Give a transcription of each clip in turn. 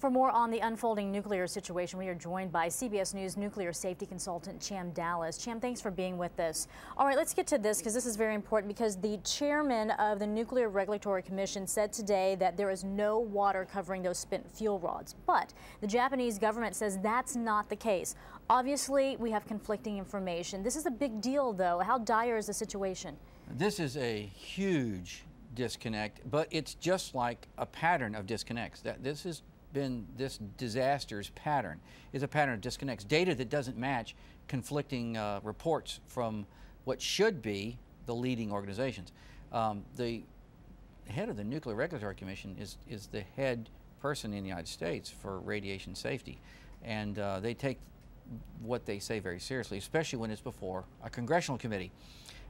For more on the unfolding nuclear situation, we are joined by CBS News nuclear safety consultant Cham Dallas. Cham, thanks for being with us. All right, let's get to this because this is very important, because the chairman of the Nuclear Regulatory Commission said today that there is no water covering those spent fuel rods. But the Japanese government says that's not the case. Obviously, we have conflicting information. This is a big deal, though. How dire is the situation? This is a huge disconnect, but it's just like a pattern of disconnects. This disaster's pattern is a pattern of disconnects, data that doesn't match conflicting reports from what should be the leading organizations. The head of the Nuclear Regulatory Commission is the head person in the United States for radiation safety, and they take what they say very seriously, especially when it's before a congressional committee,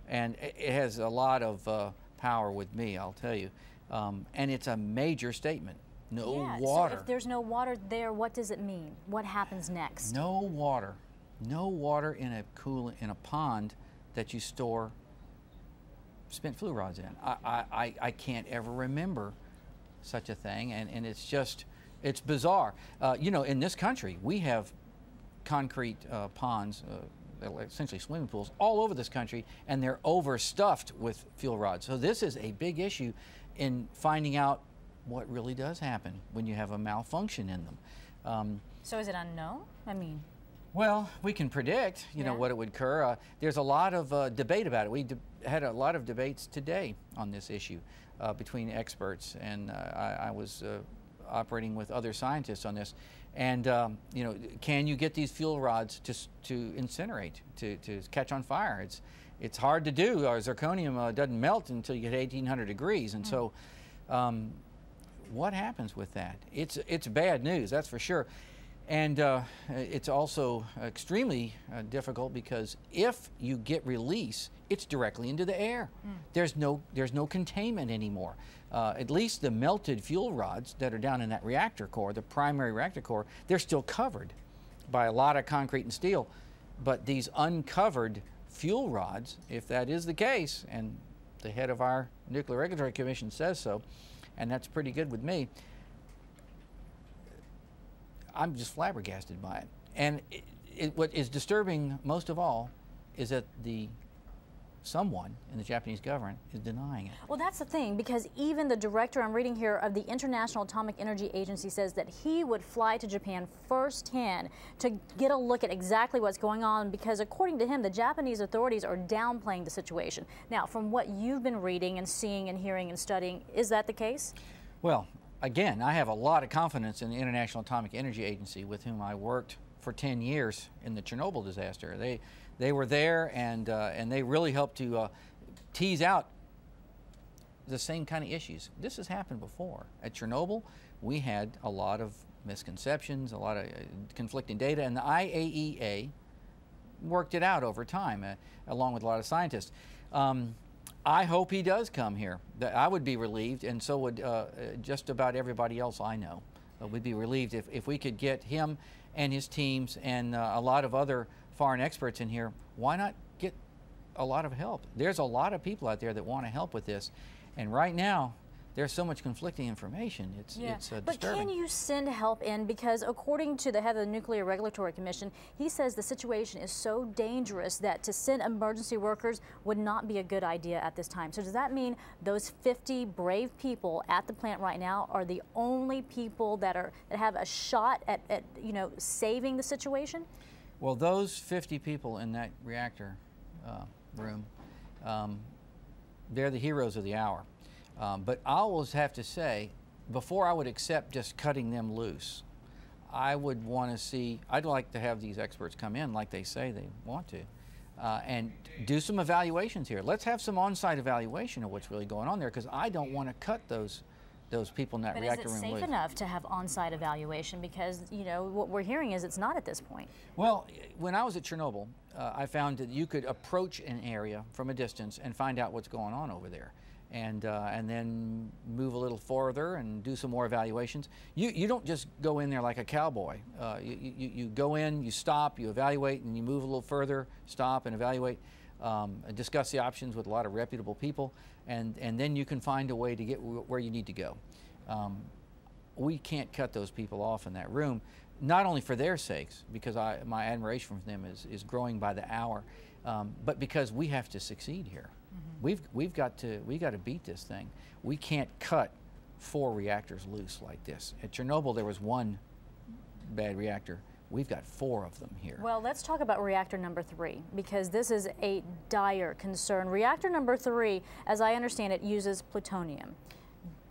and it has a lot of power with me, I'll tell you, and it's a major statement. No water. So if there's no water there, what does it mean? What happens next? No water. No water in a pond that you store spent fuel rods in. I can't ever remember such a thing, and it's bizarre. You know, in this country, we have concrete ponds, essentially swimming pools, all over this country, and they're overstuffed with fuel rods. So this is a big issue in finding out what really does happen when you have a malfunction in them. So is it unknown? I mean, well, we can predict, you know, what it would occur. There's a lot of debate about it. We had a lot of debates today on this issue between experts, and I was operating with other scientists on this. And you know, can you get these fuel rods to incinerate, to catch on fire? It's hard to do. Our zirconium doesn't melt until you get 1800 degrees, and so what happens with that? It's bad news, that's for sure. And it's also extremely difficult because if you get release, it's directly into the air. There's no containment anymore. At least the melted fuel rods that are down in that reactor core, the primary reactor core, they're still covered by a lot of concrete and steel. But these uncovered fuel rods, if that is the case, and the head of our Nuclear Regulatory Commission says so, and that's pretty good with me, I'm just flabbergasted by it. And what is disturbing most of all is that someone in the Japanese government is denying it. Well, that's the thing, because even the director, I'm reading here, of the International Atomic Energy Agency says that he would fly to Japan firsthand to get a look at exactly what's going on, because according to him, the Japanese authorities are downplaying the situation. Now, from what you've been reading and seeing and hearing and studying, is that the case? Well, again, I have a lot of confidence in the International Atomic Energy Agency, with whom I worked for 10 years in the Chernobyl disaster. They were there, and they really helped to tease out the same kind of issues. This has happened before. At Chernobyl, we had a lot of misconceptions, a lot of conflicting data, and the IAEA worked it out over time, along with a lot of scientists. I hope he does come here. I would be relieved, and so would just about everybody else I know. We'd be relieved if we could get him and his teams and a lot of other foreign experts in here. Why not get a lot of help? There's a lot of people out there that want to help with this, and right now there's so much conflicting information. It's disturbing. But can you send help in? Because according to the head of the Nuclear Regulatory Commission, he says the situation is so dangerous that to send emergency workers would not be a good idea at this time. So does that mean those 50 brave people at the plant right now are the only people that have a shot at you know, saving the situation? Well, those 50 people in that reactor room, they're the heroes of the hour. But I always have to say, before I would accept just cutting them loose, I would want to see, I'd like to have these experts come in like they say they want to, and do some evaluations here. Let's have some on-site evaluation of what's really going on there, because I don't want to cut those people in that reactor room loose. But is it safe enough to have on-site evaluation? Because, you know, what we're hearing is it's not at this point. Well, when I was at Chernobyl, I found that you could approach an area from a distance and find out what's going on over there. And then move a little further and do some more evaluations. You don't just go in there like a cowboy. You go in, you stop, you evaluate, and you move a little further, stop and evaluate, discuss the options with a lot of reputable people, and then you can find a way to get where you need to go. we can't cut those people off in that room, not only for their sakes, because my admiration for them is growing by the hour, but because we have to succeed here. We've got to beat this thing. We can't cut 4 reactors loose like this. At Chernobyl, there was 1 bad reactor. We've got 4 of them here. Well, let's talk about reactor number 3, because this is a dire concern. Reactor number 3, as I understand it, uses plutonium.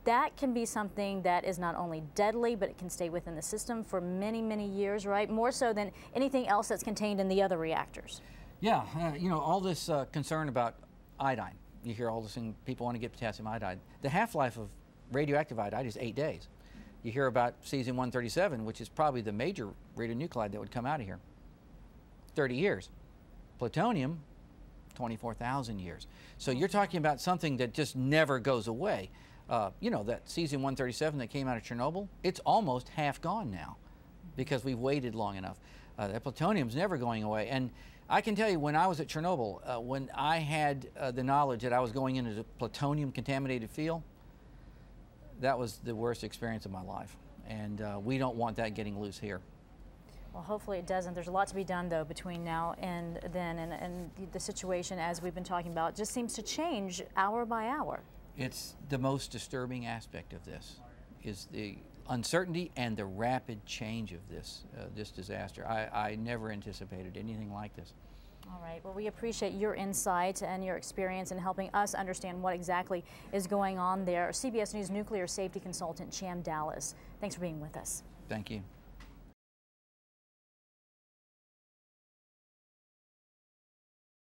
That can be something that is not only deadly, but it can stay within the system for many, many years, right? More so than anything else that's contained in the other reactors. Yeah, you know, all this concern about iodine. You hear all this thing, people want to get potassium iodide. The half-life of radioactive iodide is 8 days. You hear about cesium-137, which is probably the major radionuclide that would come out of here. 30 years. Plutonium, 24,000 years. So you're talking about something that just never goes away. You know, that cesium-137 that came out of Chernobyl, it's almost half gone now because we've waited long enough. That plutonium's never going away. And I can tell you, when I was at Chernobyl, when I had the knowledge that I was going into a plutonium-contaminated field, that was the worst experience of my life. And we don't want that getting loose here. Well, hopefully it doesn't. There's a lot to be done, though, between now and then. And the situation, as we've been talking about, just seems to change hour by hour. It's the most disturbing aspect of this, is the uncertainty and the rapid change of this disaster. I never anticipated anything like this. All right. Well, we appreciate your insight and your experience in helping us understand what exactly is going on there. CBS News nuclear safety consultant Cham Dallas, thanks for being with us. Thank you.